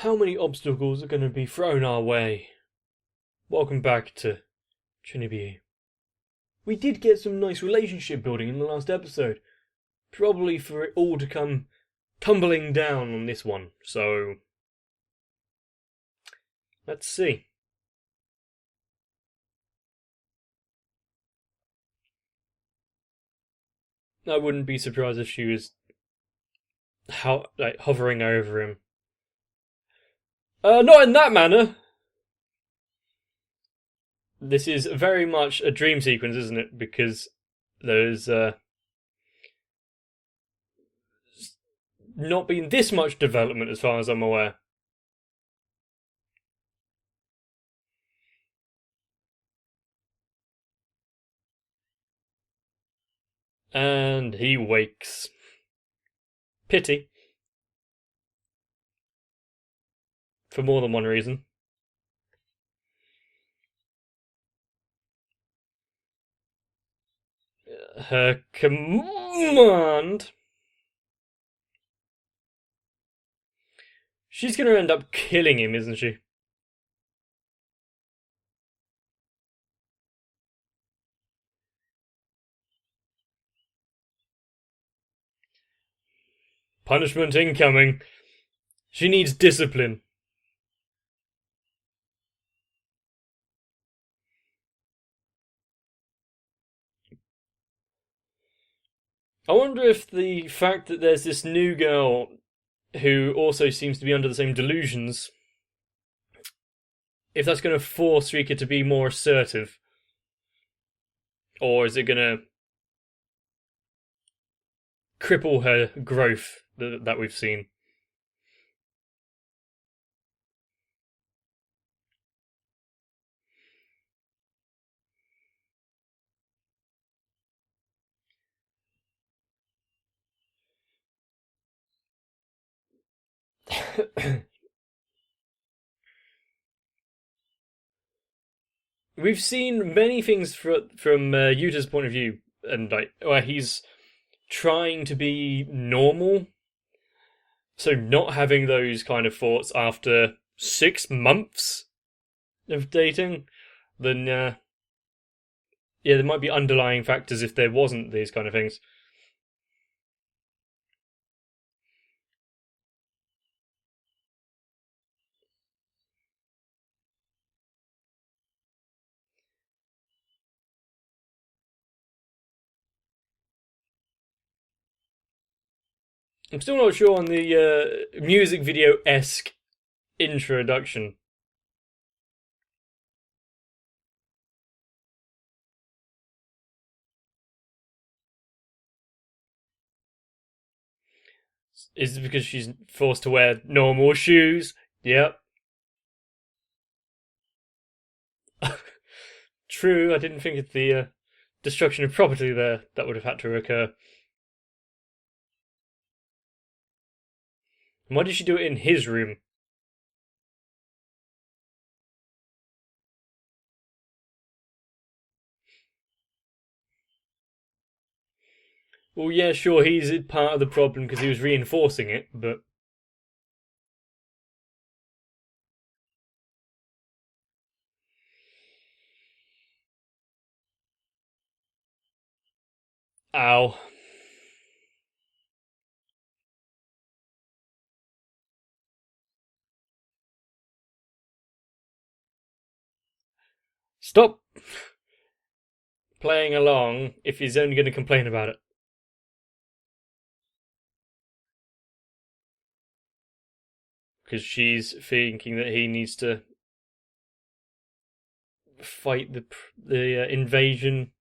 how many obstacles are going to be thrown our way? Welcome back to Chuunibyou. We did get some nice relationship building in the last episode. Probably for it all to come tumbling down on this one, so let's see. I wouldn't be surprised if she was hovering over him. Not in that manner! This is very much a dream sequence, isn't it? Because there's not been this much development as far as I'm aware. And he wakes. Pity. For more than one reason. Her command. She's going to end up killing him, isn't she? Punishment incoming. She needs discipline. I wonder if the fact that there's this new girl who also seems to be under the same delusions, if that's going to force Rika to be more assertive. Or is it going to cripple her growth that we've seen? We've seen many things from Yuta's point of view, and where he's trying to be normal, so not having those kind of thoughts after 6 months of dating. Then yeah, there might be underlying factors if there wasn't these kind of things. I'm still not sure on the music video-esque introduction. Is it because she's forced to wear normal shoes? Yep. True, I didn't think of the destruction of property there that would have had to occur. Why did she do it in his room? Well, yeah, sure, he's part of the problem because he was reinforcing it, but ow. Stop playing along if he's only going to complain about it. Because she's thinking that he needs to fight the invasion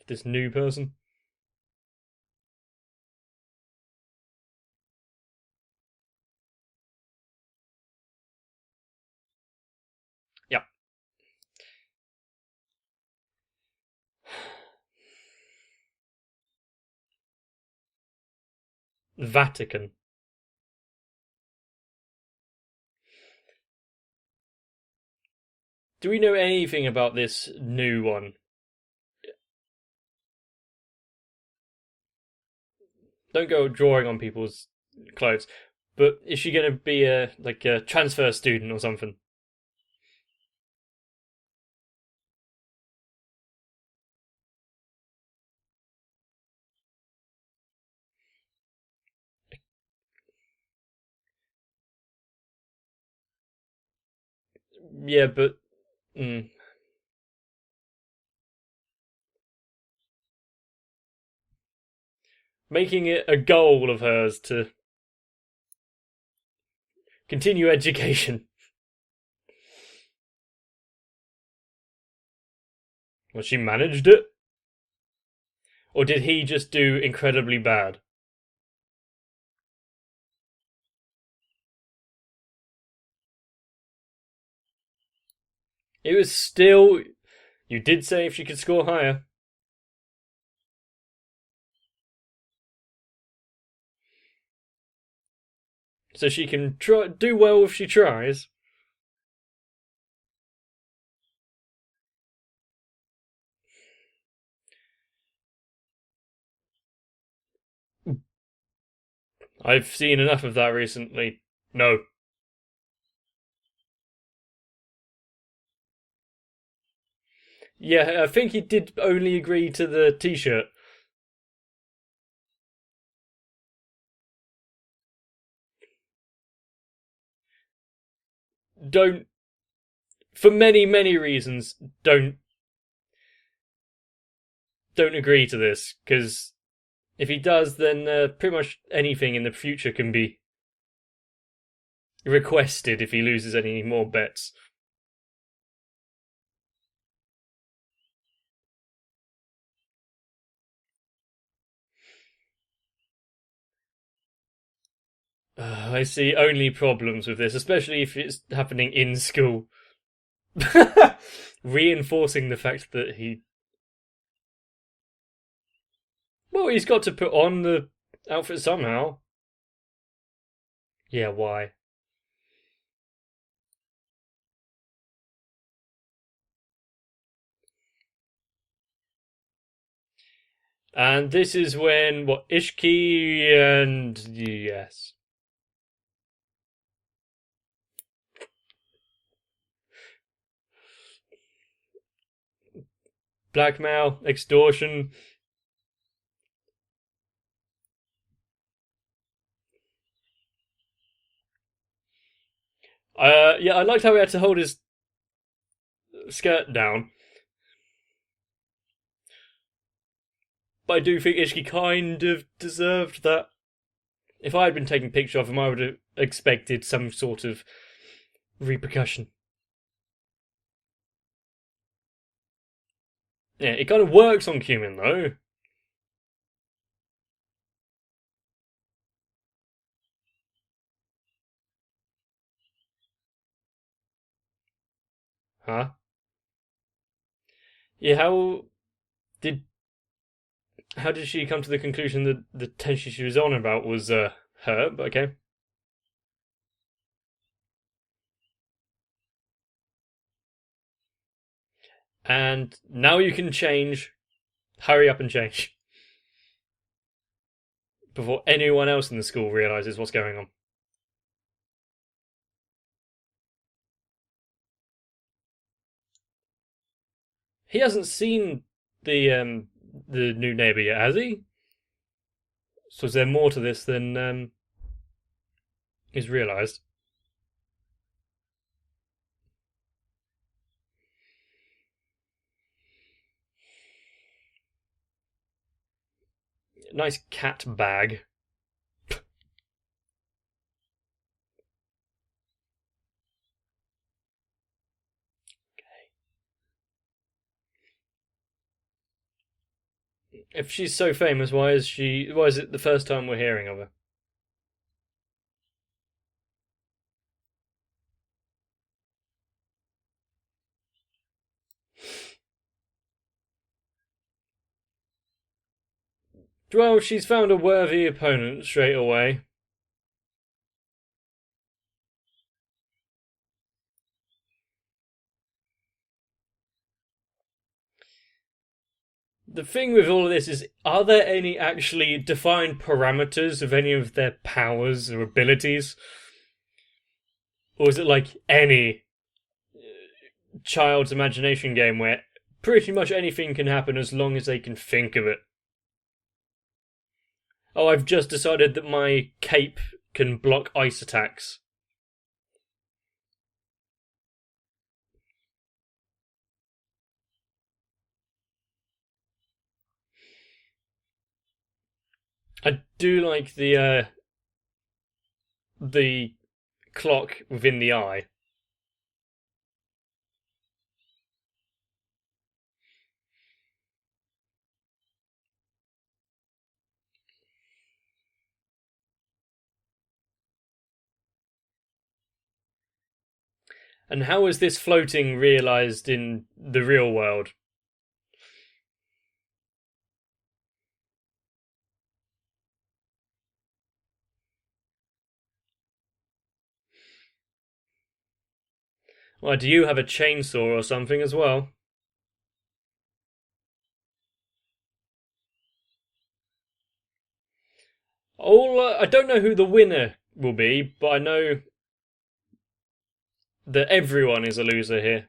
of this new person. Yep. Vatican. Do we know anything about this new one? Don't go drawing on people's clothes. But is she going to be a transfer student or something? Yeah, but mm, making it a goal of hers to continue education. Well, she managed it, or did he just do incredibly bad? It was still. You did say if she could score higher. So she can do well if she tries. I've seen enough of that recently. No. Yeah, I think he did only agree to the t-shirt. Don't, for many reasons, don't agree to this, because if he does, then pretty much anything in the future can be requested if he loses any more bets. I see only problems with this, especially if it's happening in school. Reinforcing the fact that he. Well, he's got to put on the outfit somehow. Yeah, why? And this is when, what, Ishki and. Yes. Blackmail, extortion. Yeah, I liked how he had to hold his skirt down. But I do think Ishki kind of deserved that. If I had been taking pictures of him, I would have expected some sort of repercussion. Yeah, it kind of works on Cumin, though. Huh? Yeah, did how did she come to the conclusion that the tension she was on about was her? But okay. And now you can change. Hurry up and change before anyone else in the school realizes what's going on. He hasn't seen the new neighbor yet, has he? So is there more to this than is realized? Nice cat bag. If she's so famous, why is she? Why is it the first time we're hearing of her? Well, she's found a worthy opponent straight away. The thing with all of this is, are there any actually defined parameters of any of their powers or abilities? Or is it like any child's imagination game where pretty much anything can happen as long as they can think of it? Oh, I've just decided that my cape can block ice attacks. I do like the clock within the eye. And how is this floating realized in the real world? Well, do you have a chainsaw or something as well? I don't know who the winner will be, but I know that everyone is a loser here.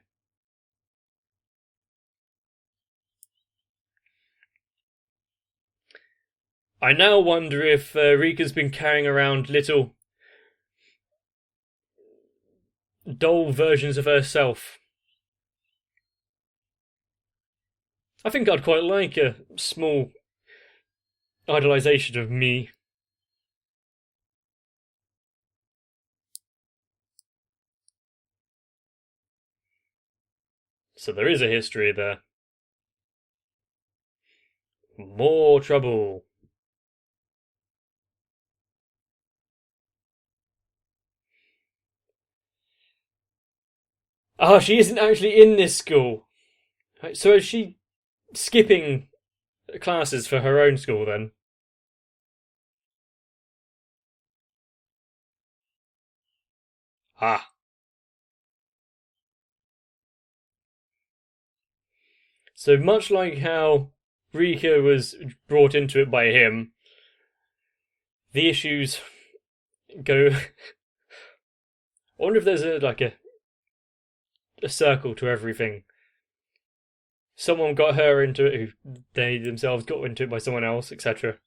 I now wonder if Rika's been carrying around little doll versions of herself. I think I'd quite like a small idolization of me. So there is a history there. More trouble. Ah, she isn't actually in this school. So is she skipping classes for her own school then? Ah. So much like how Rika was brought into it by him, the issues go. I wonder if there's a circle to everything. Someone got her into it, who they themselves got into it by someone else, etc.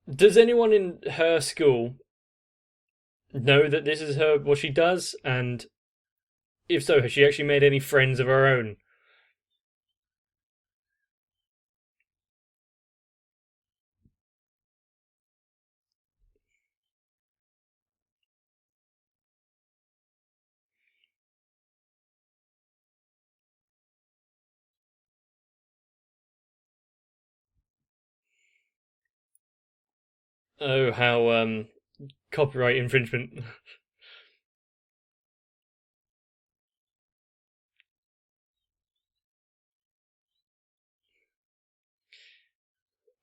Does anyone in her school know that this is her what she does? And if so, has she actually made any friends of her own? Oh, how copyright infringement.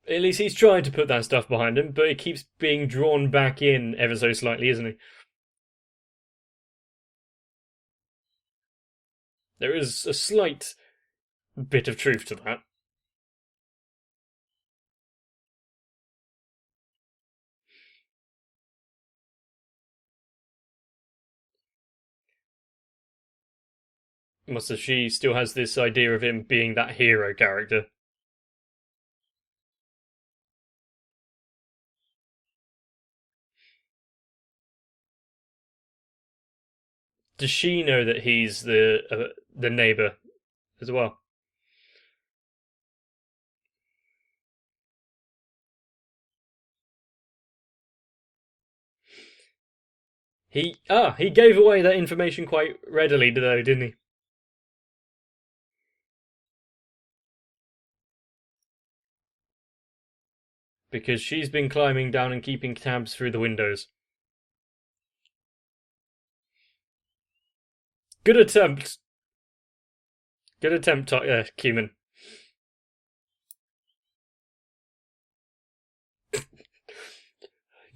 At least he's trying to put that stuff behind him, but it keeps being drawn back in ever so slightly, isn't he? There is a slight bit of truth to that. Must have she still has this idea of him being that hero character. Does she know that he's the neighbor as well? He gave away that information quite readily, though, didn't he? Because she's been climbing down and keeping tabs through the windows. Good attempt. Good attempt, Cumin.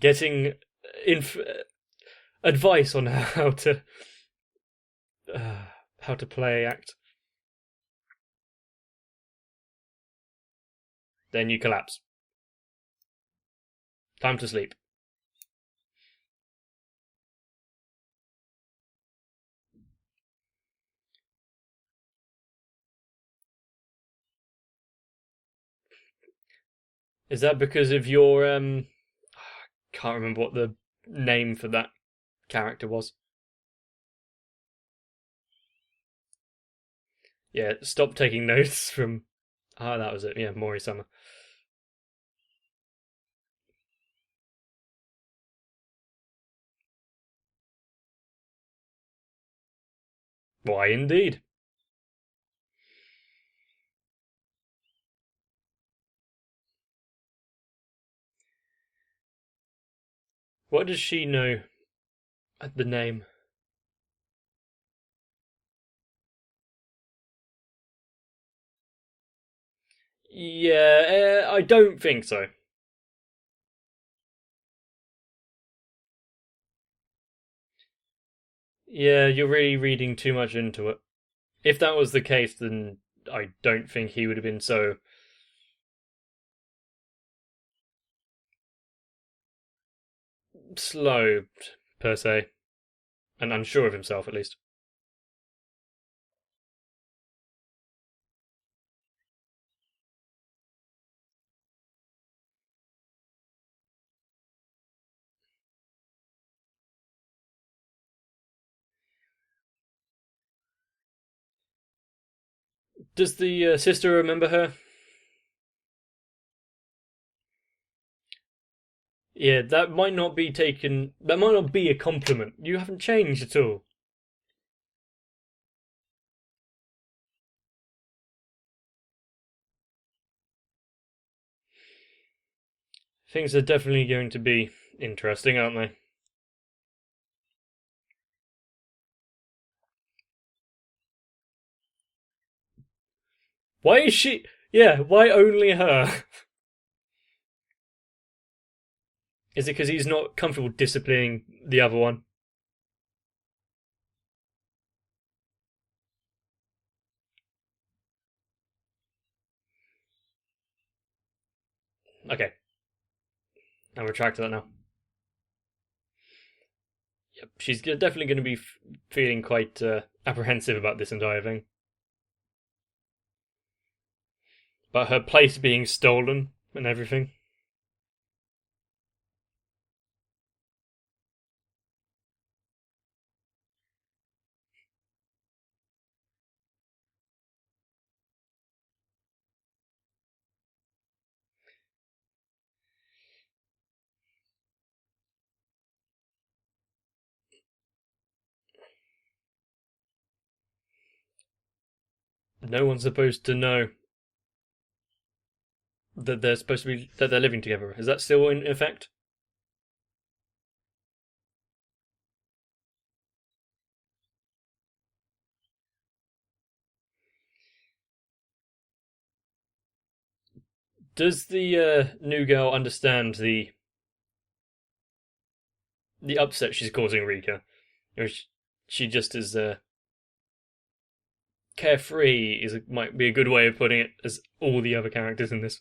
getting inf- advice on how to play act. Then you collapse. Time to sleep. Is that because of your can't remember what the name for that character was. Yeah, stop taking notes from. That was it. Yeah, Mori Summer. Why, indeed. What does she know at the name? Yeah, I don't think so. Yeah, you're really reading too much into it. If that was the case, then I don't think he would have been so slow, per se, and unsure of himself, at least. Does the sister remember her? Yeah, that might not be taken. That might not be a compliment. You haven't changed at all. Things are definitely going to be interesting, aren't they? Why is she? Yeah, why only her? Is it because he's not comfortable disciplining the other one? Okay, I'll retract that now. Yep, she's definitely going to be feeling quite apprehensive about this entire thing. About her place being stolen and everything. No one's supposed to know that they're supposed to be that they're living together. Is that still in effect? Does the new girl understand the upset she's causing Rika? Or she just is carefree might be a good way of putting it as all the other characters in this.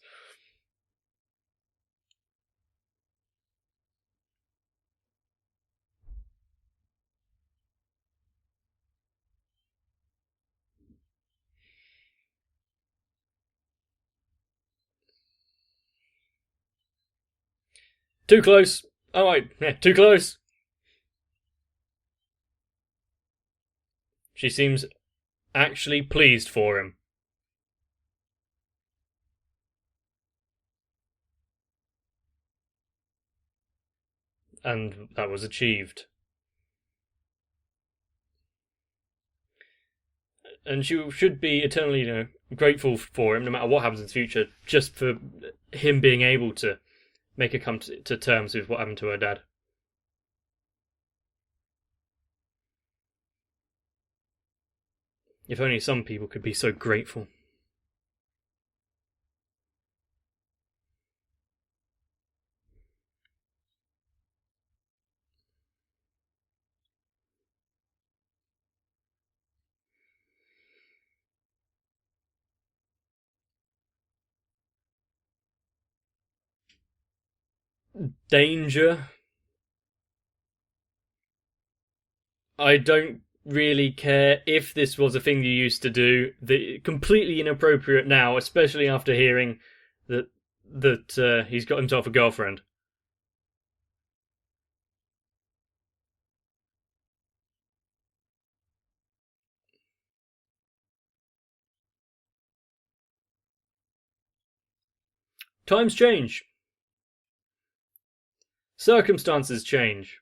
Too close. All right, yeah, too close. She seems actually pleased for him, and that was achieved. And she should be eternally, grateful for him, no matter what happens in the future, just for him being able to make her come to terms with what happened to her dad. If only some people could be so grateful. danger. I don't really care if this was a thing you used to do. Completely inappropriate now, especially after hearing that he's got himself a girlfriend. Times change. Circumstances change.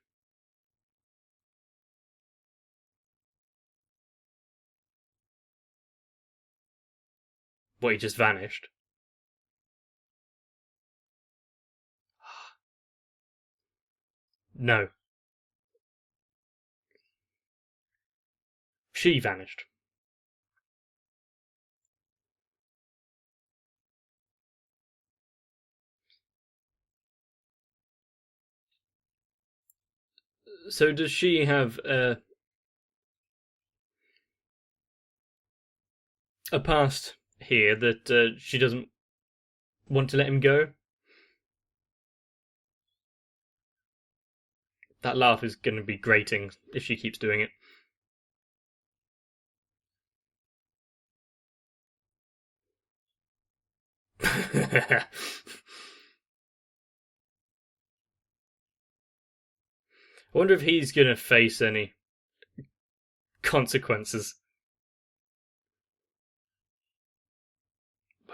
Well, he just vanished. No. She vanished. So does she have a past here that she doesn't want to let him go? That laugh is going to be grating if she keeps doing it. I wonder if he's going to face any consequences.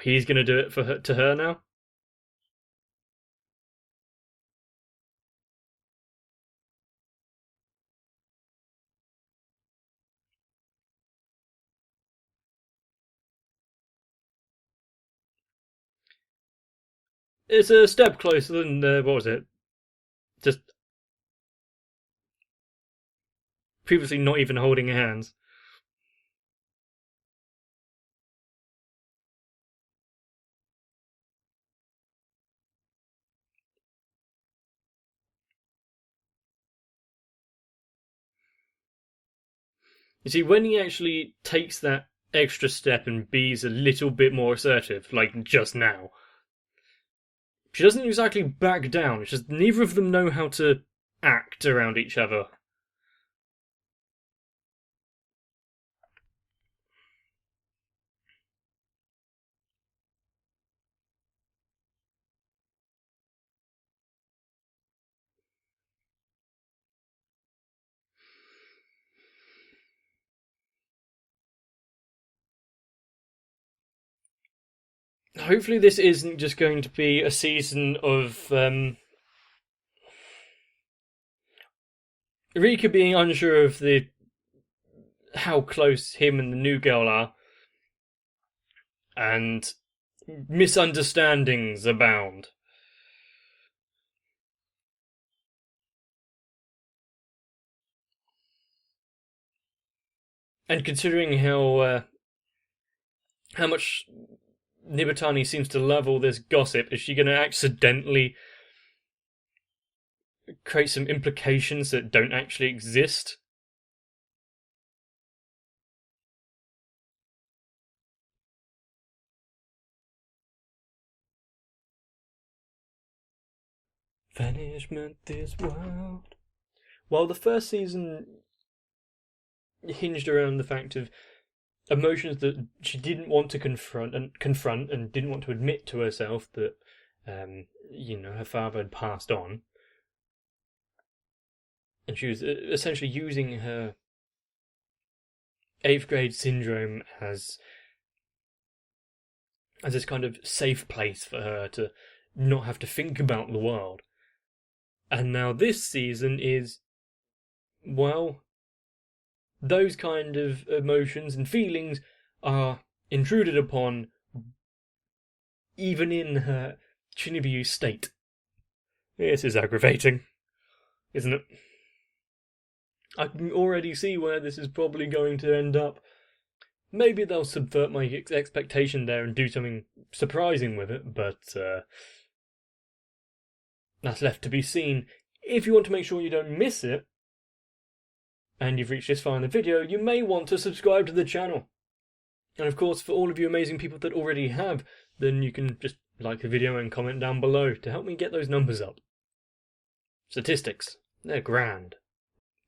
He's going to do it for her, to her now? It's a step closer than, what was it? Just previously not even holding hands. You see, when he actually takes that extra step and be's a little bit more assertive, like just now, she doesn't exactly back down. It's just neither of them know how to act around each other. Hopefully, this isn't just going to be a season of Rika being unsure of the how close him and the new girl are, and misunderstandings abound. And considering how much Nibatani seems to love all this gossip, is she going to accidentally create some implications that don't actually exist? Vanishment this world. While the first season hinged around the fact of emotions that she didn't want to confront and didn't want to admit to herself that her father had passed on, and she was essentially using her 8th grade syndrome as this kind of safe place for her to not have to think about the world. And now this season is, well, those kind of emotions and feelings are intruded upon even in her Chuunibyou state. This is aggravating, isn't it? I can already see where this is probably going to end up. Maybe they'll subvert my expectation there and do something surprising with it, but that's left to be seen. If you want to make sure you don't miss it, and you've reached this far in the video, you may want to subscribe to the channel. And of course, for all of you amazing people that already have, then you can just like the video and comment down below to help me get those numbers up. statistics. They're grand.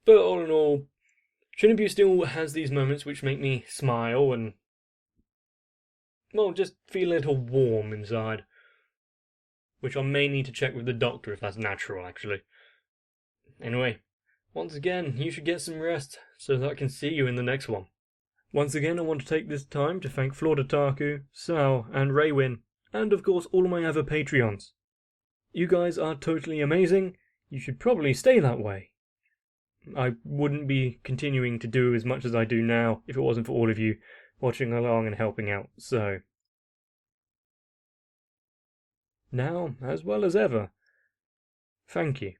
But all in all, Chuunibyou still has these moments which make me smile and, well, just feel a little warm inside. Which I may need to check with the doctor if that's natural, actually. Anyway, once again, you should get some rest so that I can see you in the next one. Once again, I want to take this time to thank Florda Sal, and Raywin, and of course all of my other Patreons. You guys are totally amazing. You should probably stay that way. I wouldn't be continuing to do as much as I do now if it wasn't for all of you watching along and helping out, so... Now, as well as ever, thank you.